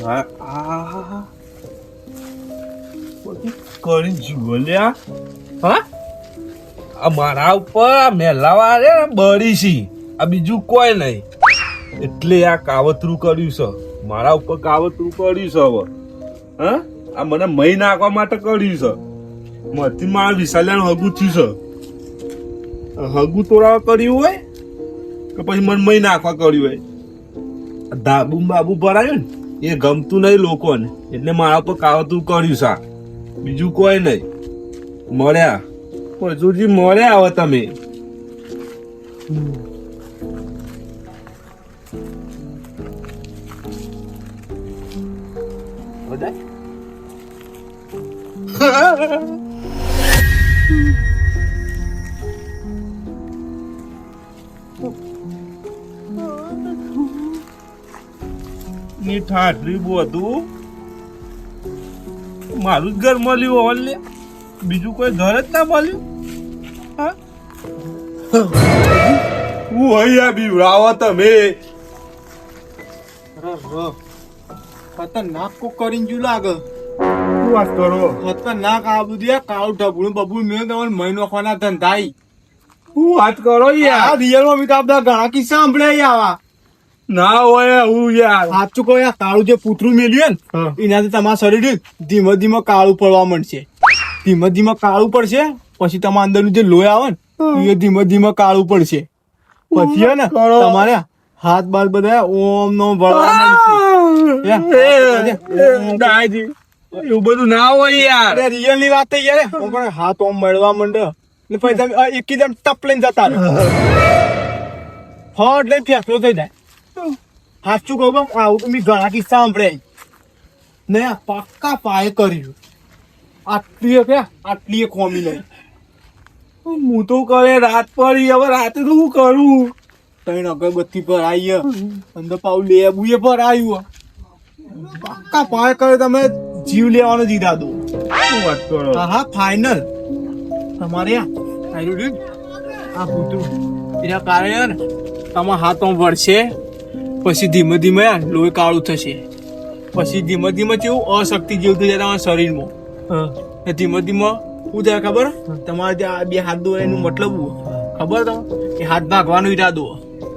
આ કરી જુઓ લ્યા. હા, આ મારા ઉપર મેલાવા રે બળી છી, આ બીજું કોઈ નહીં. એટલે આ કાવતરું કર્યું છે, મારા ઉપર કાવતરું કર્યું છે. હવે હા, આ મને મહી નાખવા માટે કર્યું છે. મથી મારા વિશાલ્યાનું હગું થયું છે. હગું તોડાવા કર્યું હોય કે પછી મને મહી નાખવા કર્યું હોય. ધાબુ બાબુ ભરાયું ને એ ગમતું નહીં લોકોને, એટલે મારા ઉપર કાવતરું કર્યું છે. બીજું કોઈ નહીં. મળ્યા હજુજી મળ્યા આવો તમે. ની ઠાઠરી બધું મારું જ ઘર મળ્યું હોલ લે, બીજું કોઈ ઘર જ ના મળ્યું. હા, હું અહીંયા બીવડાવો તમે. ખતરનાક કો કરીને જો લાગે. શું વાત કરો? ખતરનાક આ બધું કાળું ઢબું બબું મેં તમને મહિનો ખાના ધંધાઈ. શું વાત કરો યાર? રિયલમાં બી તો આપણા ઘણા કિસ્સા સાંભળે આવા. ના હોય હું યાર. સાચું કહો યાર, કાળું જે પૂતરું મેલ્યું ને એનાથી તમારા શરીર ધીમે ધીમે કાળું પડવા માંડશે. ધીમે ધીમે કાળું પડશે, પછી તમારા અંદરનું જે લોહી આવે ને એ ધીમે ધીમે કાળું પડશે. પછી ને તમારે હાથ બાર બધા ઓમ નો ભળવા માંડશે. એવું બધું ના હોય યાર. રિયલ ની વાત થઈ યાર. હાથ ઓમ મળવા માંડે એટલે પછી તમે એકદમ ટપ લઈને જતા રહો. ફટ લઈને ફેસલો થઈ જાય. સાચું કહું આવું તો મેં ઘણા કિસ્સા સાંભળે ને પાક્કા પાયે કર્યું. આટલી ખોમી લઈ હું તો કરે રાત પડી. હવે રાતે તો શું કરું? ત્રણ અગરબત્તી પર આવી અંદર પાઉ લેબુ એ પર આવ્યું. પાક્કા પાયે કરે તમે જીવ લેવાનો જ ઈરાદો. શું વાત કરો? હા ફાઈનલ. તમારે આ પૂતરું એના કારણે ને તમારા હાથમાં વળશે, પછી ધીમે ધીમે લોહી કાળું થશે, પછી ધીમે ધીમે કેવું અશક્તિ જેવું થઈ જાય તમારા શરીરમાં. ધીમે ધીમે શું થાય ખબર? તમારે ત્યાં બે હાથ દો એનું મતલબ ખબર તમે? એ હાથ ભાગવાનો ઈરાદો.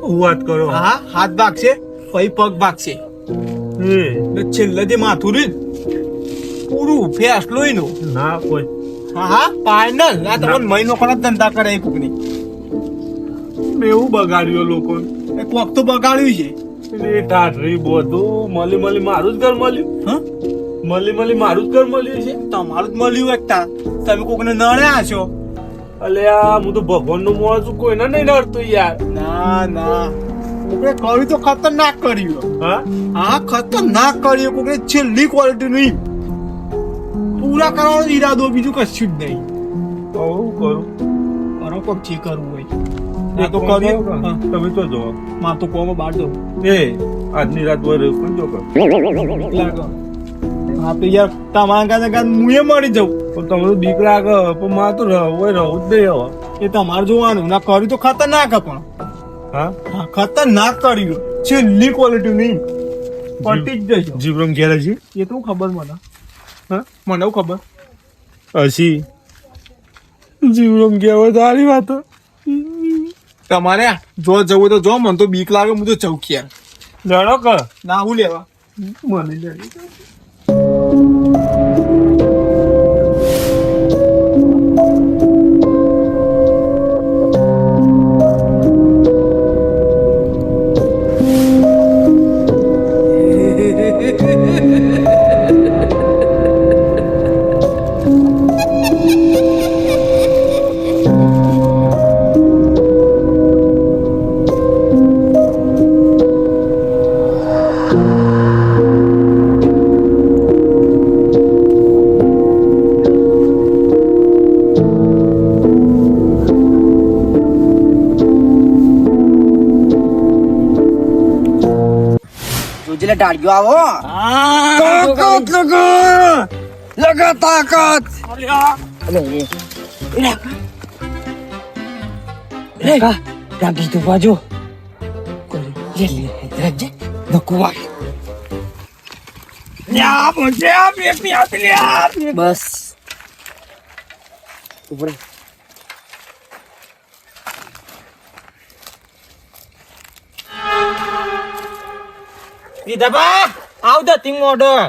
શું વાત કરો? હા, હાથ ભાગશે પછી પગ ભાગશે. છેલ્લે જે માથું રહ્યું પૂરું ફેસલો એનું. ના કોઈ. હા ફાઈનલ. આ તમને મહિનો ખરા ધંધા કરે કોકની. એવું બગાડ્યું લોકો એક વખત તો બગાડ્યું છે. ઠાઠરી બધું મળી મારું જ ઘર મળ્યું. હા, મળી મારું જ ઘર મળ્યું છે. તમારું જ મળ્યું એકતા. તમે કોકને નડ્યા છો? અલ્યા હું તો ભગવાન નું મોં છું, કોઈને નહીં નડતું યાર. ના ના, કોકને કર્યું તો ખતરનાક કર્યું. હા ખતરનાક કર્યું. કોકને છેલ્લી ક્વોલિટી નહીં પૂરા કરવાનો ઈરાદો, બીજું કશું જ નહીં. કરું કરો કોક જે કરવું હોય તો કર્યું. તમે તો જો માં તો કોમાં બાર દો આજની રાત ભર પણ જો લાગો. હા તો યાર તમારા કાંઈ હું એ મળી જાઉં. પણ તમને બીક લાગે પણ માં તો રહું જ નહીં. હવે એ તમારે જોવાનું. ના કર્યું તો ખતરનાક પણ. હા ખતરનાક કર્યું. છેલ્લી ક્વોલિટી નહીં પટી જ જજો. જીવરમ ઘેર છે એ તો ખબર મને. હા મને ખબર હસી જીવરમ ઘેર સારી વાત. તમારે જો જવું તો જો, મને તો બીક લાગે. હું તો ચૌકી લડો કર. ના હું લેવા મને લડી. ડાળ્યો આવો. લગા તાકાત. રાગી તો બાજુ નકુવા બસ ઉપર આવ ધ થિંગ ઓર્ડર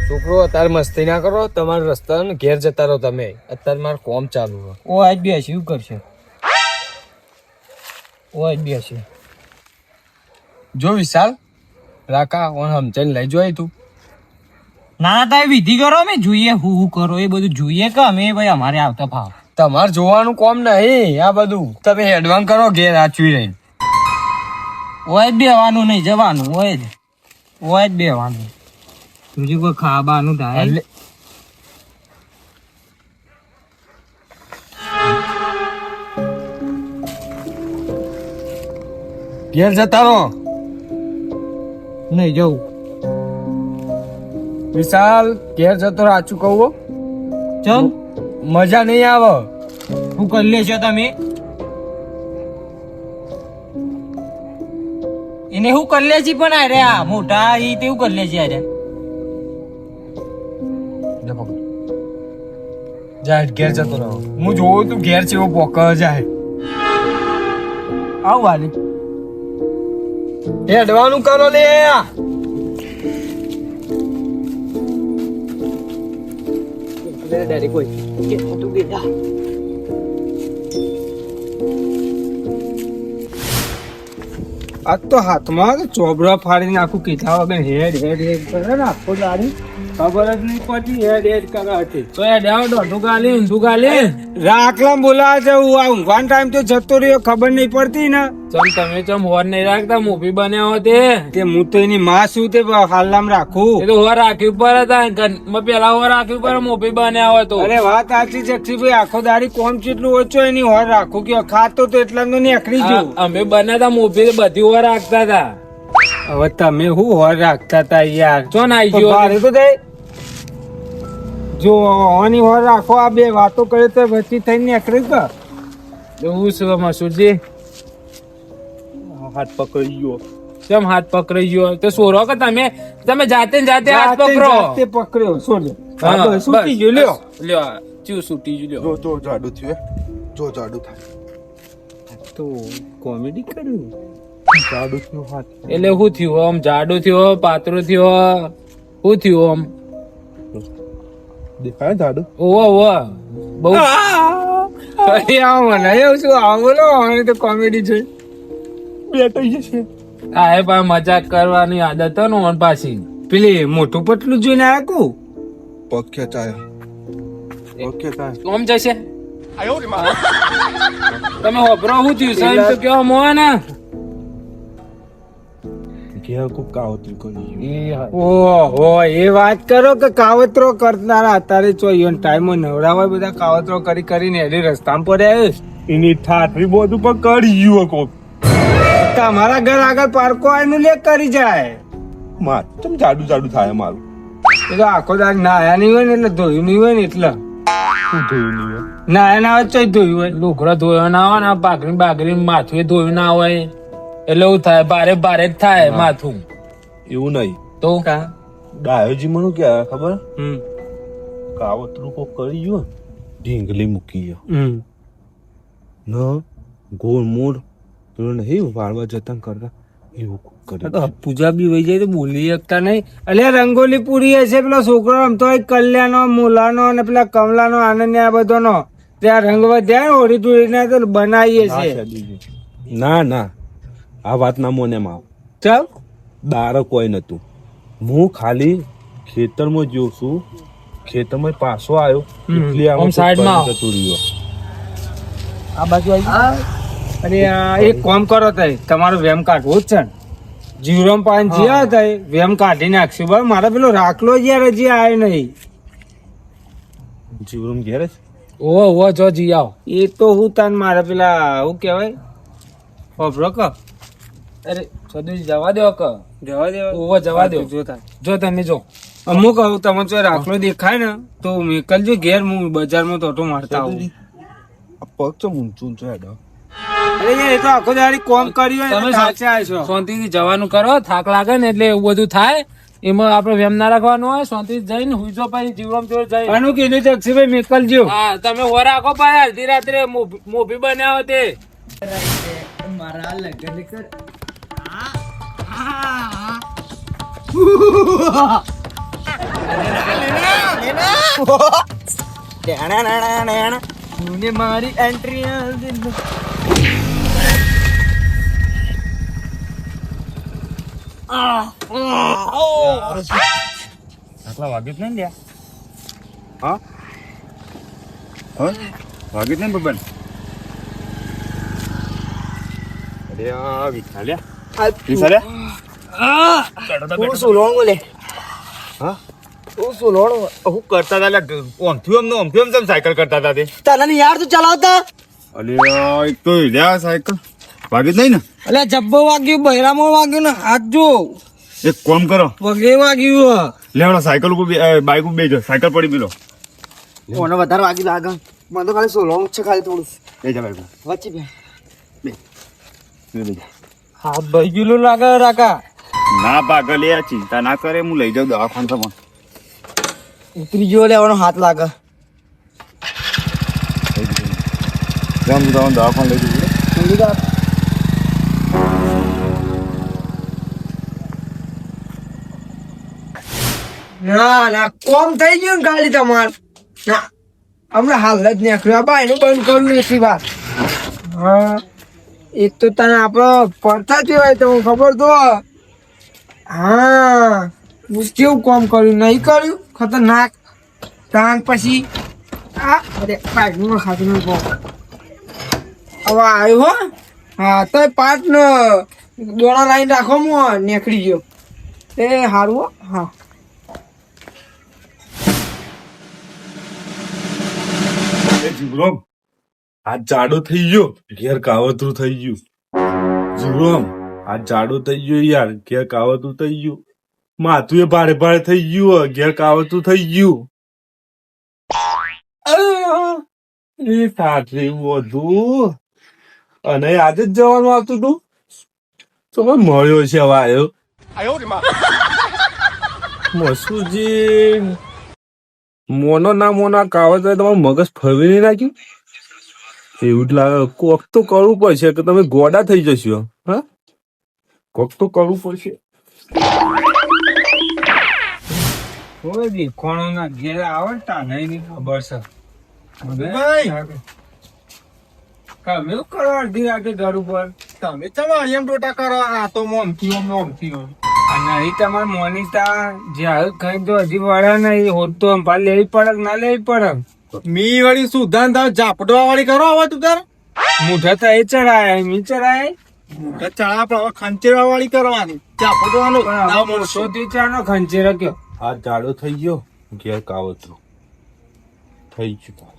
છોકરો અત્યારે મસ્તી ના કરો, તમારા રસ્તા ઘેર જતા રહો. તમે અત્યારે મારું કોમ ચાલુ છે. ઓ આજ બી હશે શું કરશે ઓ આજ બી હશે જો વિશાલ રાકા ઓન સમજાઈને લઈ જોય તું. ના તમે વિધિ કરો અમે જોઈએ હું કરો એ બધું જોઈએ કે અમે ભાઈ અમારે આવતા ભાવ તમારે જોવાનું કોમ નહીં આ બધું. તમે એડવાન્સ કરો ઘેર આચવી રહીને. ઓય જ બેવાનું નહીં જવાનું ઓય જ બેવાનું બીજું કોઈ ખાવાનું થાય એટલે ઘેર જતા રહો. નહીં જવું વિશાલ ઘેર જતો રહો. આચું કહું હો. ચમ મજા નહીં આવે. શું કરી લેશો તમે એને શું કરી લે છે પણ અરે આ મોટા ઈ તેવું કરી લે છે અરે જાય ઘેર જતો રહો. હું જોઉં તું ઘેર છે એવો પોક જાય. આવું વાલી એ અડવાનું કરો લે. ડેડી કોઈ કે તું બે જા આ તો હાથમાં ચોબડા ફાડીને આખું કીધા વગર હેડ હેડ હેડ કરે ને આખો દાડી ખબર જ નહીં પડતી હેડ હેડ કરે હતી. તો એ ડેવ દોઢું ગાલી રાખલા બોલાવા જવું આ ઊંઘવાનો ટાઈમ તો જતો રહ્યો ખબર નહીં પડતી ને ચમ તમે ચમ હોર નહીં રાખતા મોભી બન્યા તે હું તો એની માં શું તે હાલનામ રાખું. એ તો હોર રાખ્યું પર હતા ઘરમાં પેલા હોર રાખ્યું પર મોભી બન્યા હોય તો અરે વાત સાચી છે અક્ષયભાઈ આખો દાડી કોમ કેટલું ઓછો એની હોર રાખું કે ખાતો તો એટલા તો નીકળી ગયો. અમે બન્યા તા મોભી બધી હોર રાખતા હતા. હવે તમે શું હોર રાખતા તા યાર ચો નાઈ ગયો ભારે તો દે જો આની હોર રાખો આ બે વાતો કરે તો પછી થઈને નીકળી ગયો. એવું છે મસૂરજી હાથ પકડી ગયો કેમ હાથ પકડી ગયો તો સોરો કે તમે જાતે ને જાતે હાથ પકડો. જાતે પકડ્યો છોડ હા, હા, બસ, છૂટી ગયો લ્યો લ્યો ચિયો છૂટી ગયો લ્યો. જો જાડું થયું જો જાડું થાય તો કોમેડી કર્યું જાડું થયું હાથ એટલે શું થયું આમ જાડું થયું પાતળું થયું શું થયું આમ દેખાય જાડું ઓવા ઓવા બહુ અરે આ મને એવું શું આ બોલો હવે તો કોમેડી છે બેઠી છે આ એ પણ મજાક કરવાની આદત હો ને ઓન પાછી પેલી મોટું પતલું જોઈને આયા તું પગ ખેંચાયા પગ ખેંચાયા ઓમ જશે તમે હોભરો શું થયું સાહેબ તો કેવા મોહ ને ઘેર ખૂબ કાવતરું કરી ઓહો એ વાત કરો કે કાવતરો કરનારા અત્યારે ચોઈયો ટાઈમ નવરાવા બધા કાવતરો કરી કરીને એની રસ્તામાં પડ્યા એની ઠાઠરી બધું પણ કરી ગયું કોક તમારા ઘર આગળ પાર્કો આનું લે કરી જાય માર ચમ જાડું જાડું થાય મારું એ તો આખો દાડ નાયા નહીં હોય ને એટલે ધોયું નહીં હોય ને એટલે શું થયું નહીં હોય? નાયા ના હોય ચોઈ ધોયું હોય લુગડો ધોયો ના હોય ને પાઘડી બાઘડી માથું ધોયું ના હોય એટલે એવું થાય ભારે ભારે જ થાય માથું એવું નહીં તો ડાયોજી મને ક્યાં ખબર હમ કાવતરું કોક કરી ગયું ઢીંગલી મૂકી ગયો હમ ન ગોળ મોડ પેલો નહીં વાળવા જતા કરતા એવું કોક કરે તો પૂજા બી વહી જાય તો બોલી શકતા નહીં એટલે રંગોલી પૂરી હશે પેલો છોકરો રમતો હોય કલ્યાણનો મુલાનો અને પેલા કમલાનો આનંદ આ બધોનો ત્યાં રંગવા જાય ને હોળી ધૂળીને તો બનાવીએ છે ના ના આ વાત ના મોને માં ચાલ દાર કોઈ નતું હું ખાલી ખેતરમાં જોઉં છું ખેતરમાં પાછો આવ્યો એટલે આમ સાઈડમાં આવો. જતું રહ્યો આ બાજુ આવી અરે આ એક કામ કરો તઈ તમારું વેમ કાઢવું જ છે ને જીવરામ પાન જ્યાં તઈ વેમ કાઢી નાખશું બરાબર મારે પેલો રાખલો યાર હજી આવ્યો નહીં જીવરૂમ ઘેર જ ઓવો ઓવો જો જી આવો એ તો હું તાન મારે પેલા શું કહેવાય હોભળો ક અરે સદુ જવા દો કે જવા દે ઓવો જવા દો જોતા જો તમે જો અમુક કહું તમે જો રાખલો દેખાય ને તો નીકળજો ઘેર હું બજારમાં તો ઓટો મારતા આવું આ પગ ચમ ઊંચું ઊંચું હેડો એ તો આખો દાડી કોમ કર્યું તમે સાચા છો. શાંતિથી જવાનું કરો, થાક લાગે ને એટલે એવું બધું થાય. એમાં આપણે વેમ ના રાખવાનું હોય, શાંતિથી જઈને હુઈજો પછી જીવરામ જોડે જઈ. આનું કીધું જક્ષીભાઈ મેકલજો. હા, તમે હો રાખો પાય અડધી રાત્રે મોભી બનાવો તે. મારા લગ્ન કર. મારી એન્ટ્રી આટલા વાગ્યું જ નહીં લ્યા. હા વાગ્યું જ નહીં બબન. અરે આ વિઠાલ્યા હું સુલોણ બોલે. હા હું કરતા હતા ઓમથી એમ સાયકલ કરતા હતા તે. તને યાર તું ચલાવતા. અલ્યા એક તો લ્યા સાયકલ વાગ્યું જ નહીં ને. અલે જબ્બો વાગ્યું, બૈરામો વાગ્યું ને હાથ જો એક કામ કરો વગે વાગ્યું. લેવડો સાયકલ ઉપર બાઇક ઉપર બેજો સાયકલ પડી પેલો મને વધારે વાગી લાગે. મને તો ખાલી સોલોણ છે, ખાલી થોડું લઈ જા બાઇક વચ્ચે બે લઈ જા. હાથ ભાઈ ગયેલું લાગે રાકા. ના પાગલ યાર ચિંતા ના કરે હું લઈ જાઉં દવાખાને તો પણ ઉતરી ગયો લેવાનો હાથ લાગે. દવાખાને લઈ જવું. ના ના કોમ થઈ ગયું ને ગાડી તમાર. ના હમણાં હાલ જ નીકળ્યું. બા એનું બંધ કરું નથી વાત. હા એક તો તને આપડે પડતા જ હોય તો ખબર તો. હા હું કેવું કામ કર્યું નહીં કર્યું ખતરનાક. તાન પછી આ અરે પાકનું ખાતું નહીં કહું. હવે આવ્યું હો. હા તો પાટ ને દોડા લાઈન રાખો હું નીકળી ગયો. એ સારું હો. હા જીવરોમ આ જાડો થઈ ગયો ઘેર કાવતરું થઈ ગયું. જીવરોમ આ જાડો થઈ ગયો યાર ઘેર કાવતરું થઈ ગયું. માથું એ ભારે ભારે થઈ ગયું ઘેર કાવતરું થઈ ગયું. એ સાચી બધું અને આજે જ જવાનું આવતું તું તો મળ્યો છે હવે આવ્યો મસુજી મોનો ના મોના કાવત તમારું મગજ ફરવી નહીં નાખ્યું. એવું જ લાગે કોક તો કરવું પડશે કે તમે ગોડા થઈ જશો. હા કોક તો કરવું પડશે. કોઈ દેખવાનો ના ઘેર આવે તાને ખબર છે. તમે કરો અડધી રાતે ઘર ઉપર. તમે તમે એમ ટોટા કરો. આ તો મોમથી મોમથી અને અહીં તમારે મોનિટા જે હાલ ખાઈ તો હજી વળે નહીં હોત તો અંપાર લેવી પડે કે ના લેવી પડે. મી વળી સુધાન તાર ઝાપટવા વાળી કરો હવે તું તાર. મુઠા તો એ ચડાય મી ચડાય. મુઠા ચડા પણ હવે ખંચેરવા વાળી કરવાની. ઝાપટવાનું મોટોથી ચાનો ખંચેર કયો. આ જાડો થઈ ગયો ઘેર કાવતરું થઈ ગયું.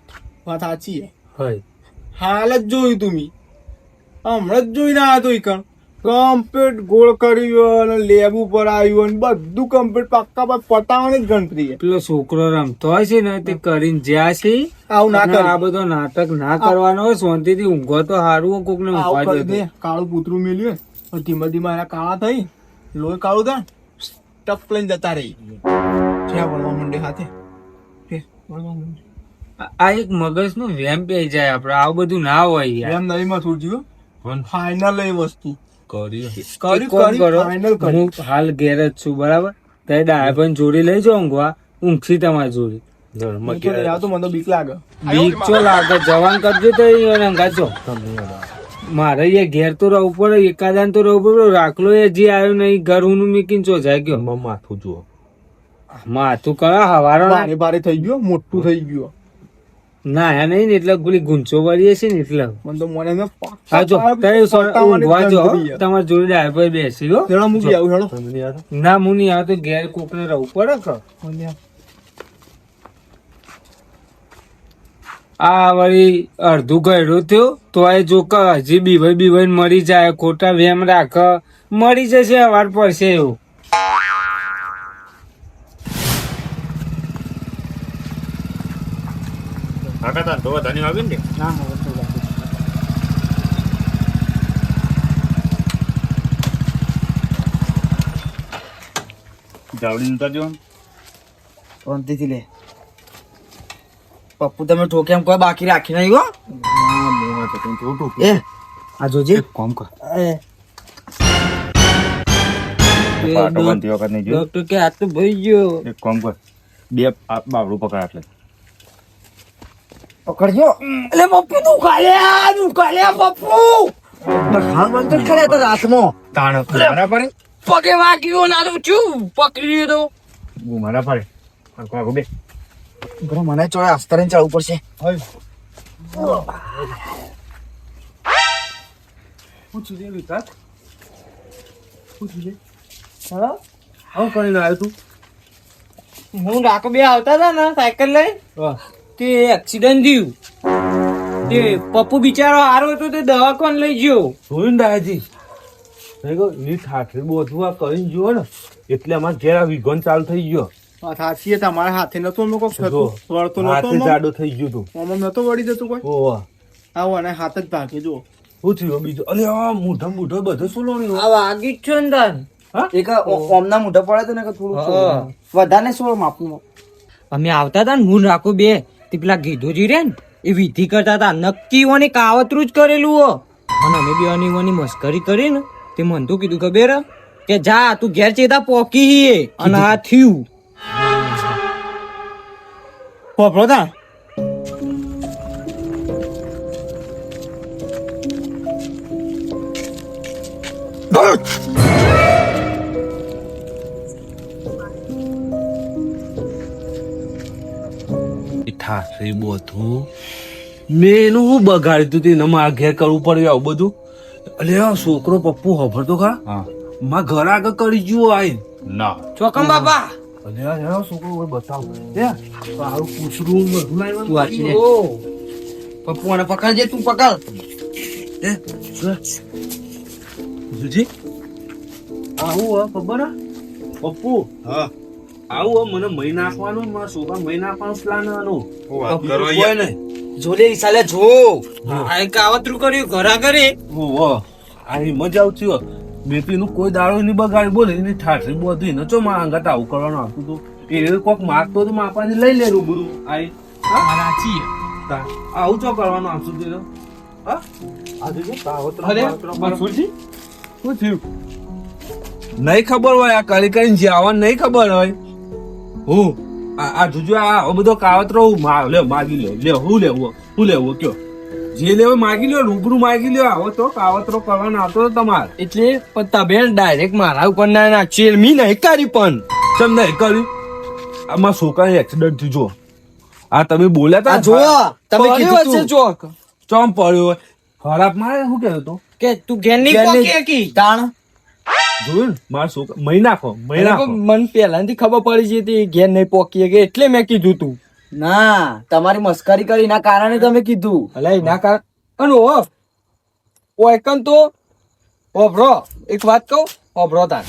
વાત સાચી હે. હોય હાલ જ જોયું તું મી. હમણાં જ જોઈને આવ્યો તો ઈકણ. કમ્પ્લીટ ગોળ કર્યું અને લેબ ઉપર આવ્યું અને બધું કમ્પ્લીટ પાક્કા પર પતાવવાની જ ગણતરી છે. પેલો છોકરો રમતો હોય છે ને તે કરીને જ્યાં છે આવું ના કરે. આ બધો નાટક ના કરવાનો હોય. શાંતિથી ઊંઘો તો સારું કોક ને આવું કરી દે. કાળું પૂતરું મેલ્યું ને ધીમે ધીમે એના કાળા થઈ લોહી કાળું થાય ટપ લઈને જતા રહી. જ્યાં વળવા માંડે હાથે વળવા માંડે. આ એક મગજ નું વેમ પી જાય આપડે. આવું બધું ના હોય યાર. એમ નહીં માં થોડું ફાઇનલ એ વસ્તુ એક કામ કરો, હું હાલ ઘેર જ છું બરાબર. તે ડાયપન જોડી લઈ જાઓ ઊંઘવા. ઊંઘી તમારી જોડી તો મને બીક લાગે. બીક ચો લાગે જવાન કરજો તો અંગાજો. મારે એ ઘેર તો રહેવું પડે. એકાદાન તો રહેવું પડે. રાખલો એ જે આવ્યો નહીં ઘર હું મીકીને ચો જાય ગયો. માથું જુઓ માથું કરા હવારો ભારે ભારે થઈ ગયો મોટું થઈ ગયું. ના હે નહીં ને એટલે ગુલી ગુંચો વળીએ છે ને એટલે મને તો મને હા જો ઊંઘવા જો તમારી જોડે ડાયપર બેસી હો. મૂકી આવું હેડો. ના હું નહીં આવે તો ઘેર કોક ને રહેવું પડે કે. આ વળી અડધું ગયડું થયું તો એ જો કે હજી બીવાઈ મરી જાય. ખોટા વેમ રાખ મરી જશે વાર પડશે એવું. ચાવડી ઉતારજો. શાંતિથી લે. પપ્પુ તમે ઠોકે એમ કોઈ બાકી રાખી નહીં હો. એ આ જોજે કોમ કર. ડોક્ટર કે આ તો ભાઈ ગયો. એક કામ કર, બે બાબડું પકડ એટલે. પકડજો. એટલે પપ્પુ તું કાલે પપ્પુ હાલ બંધ કરે તો રાતમાં તાણ બરાબર પગે વાગ્યો ના તો છું પકડી લીધો. મારા પડે કાકો બે બરો મને ચોય આસ્તરીને ચાલવું પડશે. પૂછું લે વિકાસ, પૂછું લે. હા આવું કરીને આવ્યો તું? હું ડાકો બે આવતા હતા ને સાયકલ લઈ તે એક્સિડન્ટ થયું. તે પપ્પુ બિચારો હારો હતો તે દવાખાને લઈ ગયો. જોયું ને દાદાજી, એ ઠાઠરી બધું આ કરીને જુઓ ને એટલે અમારે ઘેર આ વિગન ચાલુ થઈ ગયો. સાચી તમારા હાથે નતો અમને કોઈ વળતો હાથે જાડો થઈ ગયો તું. આમાં નતો વળી જતું કોઈ. ઓહ આવો અને હાથ જ ભાગે જો. શું થયું બીજું? અરે આ મોઢો બધો શું લોણી? આ વાગી જ છો ને તાન. એક ઓમના મોઢા પડે તો ને કે થોડું વધારે સોળ માપનું. અમે આવતા હતા ને હું રાખો બે તે પેલા ગીધોજી રે ને એ વિધિ કરતા હતા. નક્કી ઓની કાવતરું જ કરેલું હો. અને અમે બે ઓની મસ્કરી કરી ને તે મને તો કીધું ખબર કે જા તું ઘેર ચેતા પોકી અને આ થયું. પોપડો તા ઠાઠરી બધું મેં એનું શું બગાડ્યું તું? તેને મારા ઘેર કરવું પડ્યું આવું બધું. અલે આ છોકરો પપ્પુ ખબર તો ખા મારા ઘર આગળ કરી ગયો આઈ ના ચોકમ બાપા. અલે આ છોકરો હવે બતાવ સારું પૂછડું બધું તું વાંચી લે. લાવ્યો. પપ્પુ અને પકડજે તું પકડ. જોજી આવું ખબર હે પપ્પુ? હા આવું મને મહી નાખવાનું, મારા છોકરા મહી નાખવાનું પ્લાન આનો. વાત કરો કોઈ યાર. નહીં. જોલે ઈસાલે જો આ કાવતરું કર્યું ઘરા કરે. ઓહો આ મજા આવતી હોય. બેટીનું કોઈ દાડો નહીં બગાડ બોલે એની ઠાઠરી બધી ને ચો માં અંગત આવું કરવાનું આવતું તું. એ કોક માગતો તો માપાથી લઈ લે રૂબરૂ આઈ. સાચી આવું ચો કરવાનું આવતું તું? હા આ જોજો કાવતરો મનસુરજી શું થયું? નહીં ખબર હોય આ કરી કરીને જવાનું નહીં ખબર હોય. હું આ જોજો આ બધો કાવતરો માગી લ્યો હું લેવું કયો જે લેવો માગી લ્યો, રૂબરૂ માગી લ્યો. આવો તો કાવતરો કરવાનો આવતો તમારે એટલે તમે ડાયરેક્ટ મારા ઉપર ના નાખશે. મી નહીં કરી પણ ચમ નહીં કર્યું. આમાં છોકરાને એક્સિડન્ટ થયું જો. આ તમે બોલ્યા તા જો તમે કીધું હશે તું. ચોક ચમ પડ્યો હોય ખરાબ મારે શું કહેતો તો કે તું ઘેર નહીં પોકી કી. તાણ જોયું ને મારા છોકરા મહી નાખો. મને પહેલાથી ખબર પડી છે તે ઘેર નહીં પોકી કે એટલે મેં કીધું તું. ના તમારી મસ્કરી કરી એના કારણે તમે કીધું. અલા એના કાર અને ઓ એકન તો ઓભરો એક વાત કહું ઓભરો તાર.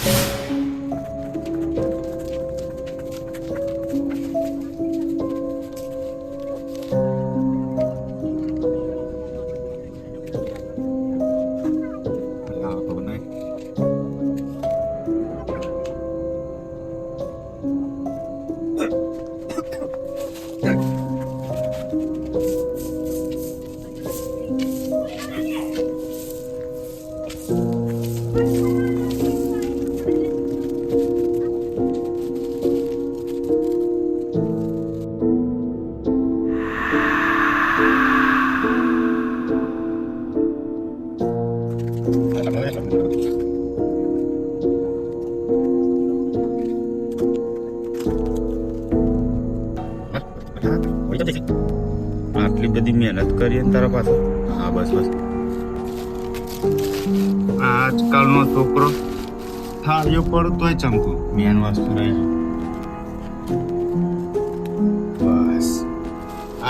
આટલી બધી મહેનત કરી ને તારા પાસે. હા બસ બસ. આજકાલનો છોકરો થાળીઓ પર તોય ચમકું મેન વસ્તુ રહી. બસ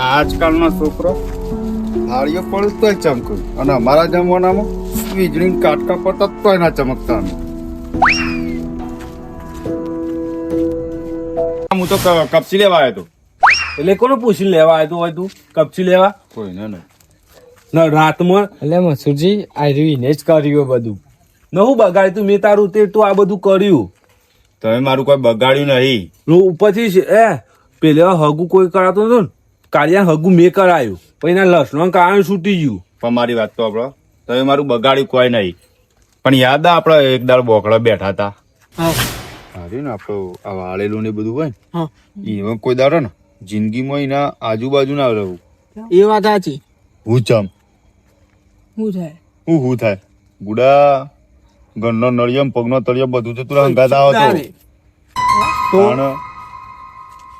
આજકાલનો છોકરો થાળીઓ પર તોય ચમકું અને અમારા જમાનામાં વીજળી કાટકા પડતા તોય ના ચમકતા. હું તો કપચી લેવા આવ્યો હતો. એટલે કોને પૂછી લેવા આવ્યો હોય તું કપચી લેવા? કોઈ નહીં ના રાતમાં એટલે મસુરજી આ રહ્યું એને જ કર્યું બધું. નવું બગાડ્યું તું મેં તારું તે તું આ બધું કર્યું. તમે મારું કોઈ બગાડ્યું નહીં. હું ઉપરથી પેલે હગું કોઈ કરાતું નતું ને કાળિયા હગું મેં કરાયું પછી એના લસણ કારણ છૂટી ગયું. પણ મારી વાત તો આપણો તમે મારું બગાડ્યું કોઈ નહીં. પણ યાદ આપડે એક દાડ બોકડા બેઠા હતા. હા હારી ને આપડે આ વાળેલું ને બધું હોય હા ને એમાં કોઈ દાડો ને જિંદગીમાં એના આજુબાજુ ના રહું. એ વાત સાચી. હું ચમ શું થાય? હું થાય બુડા ઘરનો નળિયમ પગનો તળિયમ બધું તો તું હંગાત આવો તારે. તો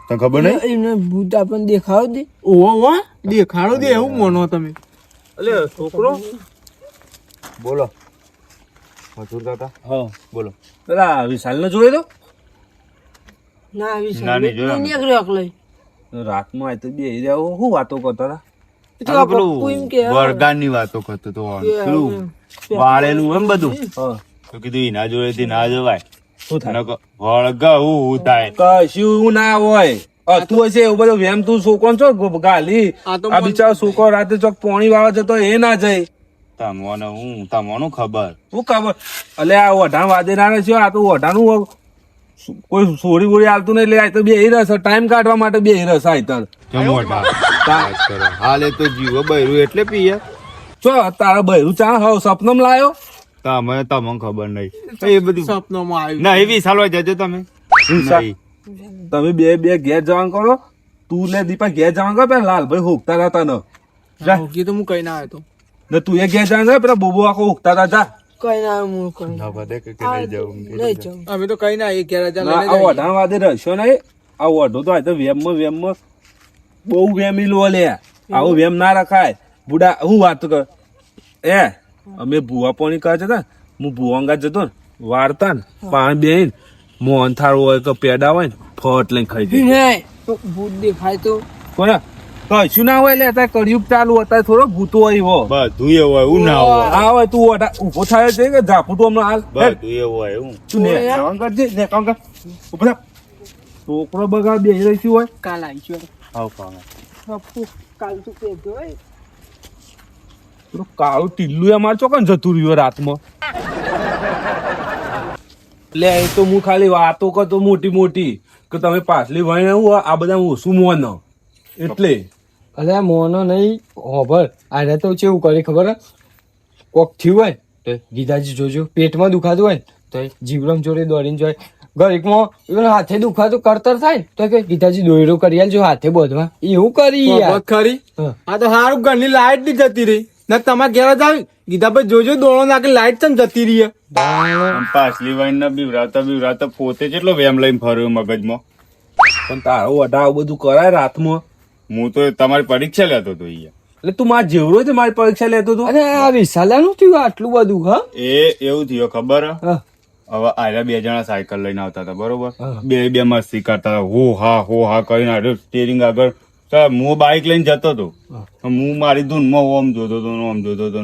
તને ખબર નહીં એમને ભૂત આપણને દેખાવ દે. ઓહો દેખાડો દે એવું મોનો તમે. એટલે છોકરો બોલો મજૂર કાકા હા બોલો. પેલા વિશાલ ને જોયો ના ના, નહીં જોયા અમે. નીકળ્યો એકલો. તો રાતમાં આ તો બે રહ્યા શું વાતો કરતા હતા. એ તો આ પપ્પુ એમ કે વરદાનની વાતો કરતો તો પેલું વાળેલું એમ બધું હા તો કીધું એના જોડેથી ના જવાય. શું થાય વળગાવું હું થાય. કશું ના હોય તું હશે એવું બધું વેમ તું છોકરો છો ગાલી આ તો આ બિચારો છોકરો રાતે ચોક પોણી વાળવા જતો એ ના જાય. તમને ખબર શું ખબર એટલે આ ઓઢાણ વાદે ના છે આ તો ઓઢાણું કોઈ સોરી બોરી આવતું નહીં એટલે આ તો બે રસ ટાઈમ કાઢવા માટે બે રસ આયતર હાલ એ તો જીવો બૈરું એટલે પીએ. ચો તારા બહેરું ચા હવ સપનમ લાયો તમને ખબર નહીં એ બધું સપનામાં આવ્યું. ના એવી સાલવા જજો તમે. નહીં. તમે બે ઘેર જવાનું કરો તું ને દીપા ઘેર જવાનું કરો પેલા લાલભાઈ હોકતા હતા તને જા. ઓકે તો હું કઈ ના આવ્યો તો. ને તું એ ઘેર જવાનું પેલા બોબો આખો હોકતા હતા જા. કઈ ના હું કઈ ના બધે કે નહીં જવું નહીં જાઉં. અમે તો કઈ ના એ ઘેર જ ના, આ ઓઢાણ વાદે રહેશો નહીં આ ઓઢો તો આ તો વેમમાં બહુ વેમી લો લે આવું વેમ ના રખાય બુડા હું વાત કર અમે ભૂવા પોણી કરે છે હું ભૂવાંગા જતો ને વારતા ને પાણી બેન મોહન થાળ હોય કે પેડા હોય ને ફટ લઈને ખાઈ દે નહીં તો ભૂત દેખાય તો કોને કશું ના હોય લે અત્યારે કળિયુગ ચાલુ અત્યારે થોડો ભૂતો હોય હો બધું એવું હોય એવું ના હોય. આ હોય તું ઓઢા ઉભો થાય છે કે ઝાપું તું હમણાં હાલ બધું એવું હોય એવું. તું ને કામ કરજે ને કામ કર ઉભો થા. છોકરો બગા બે રહીશું હોય કાલ આવીશું. આવ કામ. પપ્પુ કાલ તું કહેતો હોય પેલું કાળું ટીલ્લું અમારે ચોકન જતું રહ્યું રાતમાં એટલે એ તો હું ખાલી વાતો કરતો મોટી મોટી કે તમે પાછલી વહીને હું આ બધા ઓછું મોન એટલે અરે મોનો નહીં હોભર આને તો કેવું કરે ખબર હે? કોક થયું હોય તો ગીતાજી જોજો પેટમાં દુખાતું હોય ને તો એ જીવરમ જોડે દોડીને જાય ગરીકમાં even હાથે દુખાતું કરતર થાય ને તો કે ગીતાજી દોયડો કરી આલજો હાથે બોધમાં એવું કરી યાર. બસ ખરી. હા. આ તો હારું ઘરની લાઈટ ની જતી રહી ને તમારા ઘેર જ આવી ગીતા ભાઈ જોજો દોણો નાખી લાઈટ ચમ જતી રહી. આમ પાછલી વાઈન ના બીવરાતા પોતે કેટલો વેમ લઈને ફર્યો મગજમાં. પણ તારો વઢા બધું કરાય રાતમાં હું તો તમારી પરીક્ષા લેતો હતો અહીંયા. એટલે તું મારા જેવડો છે મારી પરીક્ષા લેતો હતો અને આ વિશાલાનું થયું આટલું બધું હા એ એવું થયું ખબર હે? હા. હવે આયરા બે જણા સાયકલ લઈને આવતા હતા બરોબર. હા. બે મસ્તી કરતા હતા હો હા કરીને આડ્યો સ્ટેરિંગ આગળ. તો હું બાઇક લઈને જતો હતો હું મારી ધૂનમાં ઓમ જોતો હતો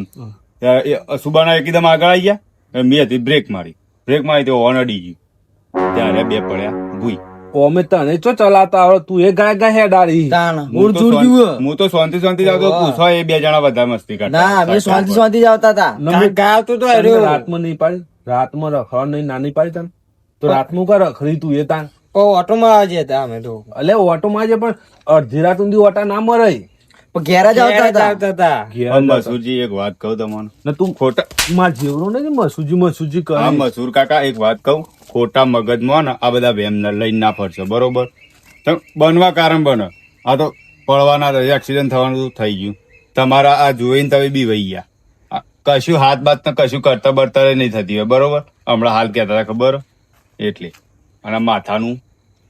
ત્યારે એ સુબાના એકદમ આગળ આવી ગયા મેં હતી બ્રેક મારી તો હોર્ન અડી ગયું ત્યારે બે પડ્યા ભૂઈ. અમે તને ચો ચલાવતા આવડે તું એ ગાય ગાય હેડારી હું તો શાંતિ આવતો પૂછો એ બે જણા બધા મસ્તી કરતા શાંતિ જ આવતા હતા ગાવતો તો તને રાતમાં નહીં પાડી રાતમાં રખડ નહીં નાની પાડી તને તો રાતનું કા રખડી તું એ તાન ઓટો માં આવજે હતા અમે તો એટલે ઓટો માં છે પણ અડધી રાત સુધી ઓટા ના મરાય ઘેર જ આવતા હતા ઘેર મસૂરજી એક વાત કહું તમને ને તું ખોટા માર જેવડો ને મસુજી હા કરે મસૂર કાકા એક વાત કહું ખોટા મગજમાં ને આ બધા વેમ લઈને ના ફરશો બરોબર તો બનવા કારણ બને આ તો પડવાના એક્સિડન્ટ થવાનું થઈ ગયું તમારા આ જોઈને તમે બી વહી ગયા કશું હાથ બાત ને કશું કરતા બરતા નહીં થતી હોય બરોબર હમણાં હાલ કહેતા હતા ખબર એટલે અને માથાનું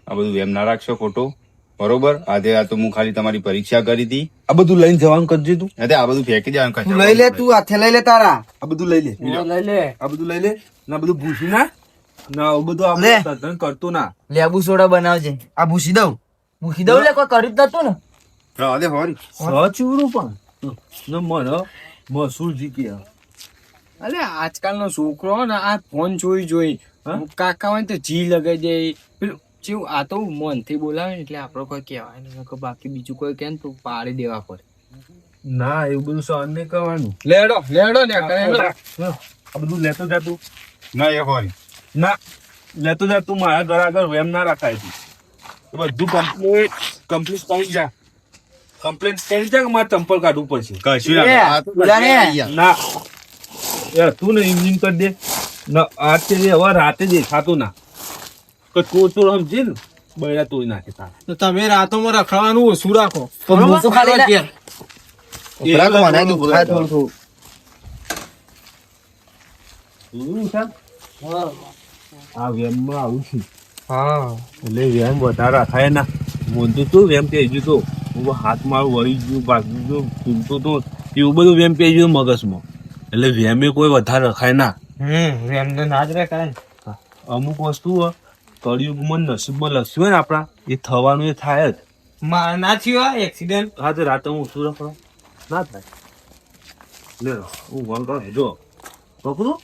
આ બધું વેમ ના રાખશો ખોટું બરોબર આજે આ તો હું ખાલી તમારી પરીક્ષા કરી હતી આ બધું લઈને જવાનું કરજે તું એટલે આ બધું ફેંકી દેવાનું કચરો. લઈ લે તું હાથે લઈ લે તારા આ બધું લઈ લે લઈ લે આ બધું લઈ લે ના બધું ભૂસી ના આવું બધું આપણે તદ્દન કરતું ના લેબુ સોડા બનાવજે આ ભૂસી દઉં લે કોઈ કર્યું જ નતું ને હા, અરે હોરી. સચુરું પણ ને મને મસૂરજી કે અલે આજકાલનો છોકરો ને આ ફોન જોઈ કાકા હોય ને તો જી લગાઈ દે પેલું જેવું આ તો મનથી બોલાવે ને એટલે આપડે કોઈ કહેવાય નહીં બાકી બીજું કોઈ કે તો પાડી દેવા પડે. ના એવું બધું સહન નહીં કરવાનું લેડો ને આ બધું લેતો જાતું ના એ હોરી ના લેતો જા તું મારા ઘર આગળ વેમ ના રાખાય તું બધું કમ્પ્લીટ કરી જા કમ્પ્લેન કરી જા કે મારે ચંપલ કાઢવું પડશે કશું ના આ તો ના યાર તું ને ઇવનિંગ કરી દે ના આજ છે હવે રાતે દેખાતું ના કે ચોર સમજી ને બૈરા તોડી નાખે તારે તો તમે રાતોમાં રખડવાનું ઓછું રાખો તો હું તો ખાલી ના- ઘેર. જોયું છે? આ વેમમાં આવું છું હા એટલે વેમ વધારે રખાય ના મોંધું તું વેમ કહી ગયું તો હું હાથ મારું વળી ગયું ભાગી ગયું તૂટતો તો એવું બધું વેમ કહી ગયું મગજમાં એટલે વેમે કોઈ વધારે રખાય ના એમ તો ના જ રખાય. અમુક વસ્તુ કળિયુગમાં નસીબમાં લખ્યું હોય ને આપણા એ થવાનું એ થાય જ મારે ના થયો એક્સિડન્ટ. હા તો રાતે હું શું રખડો ના થાય લે હું વોલ કરો જો પકડું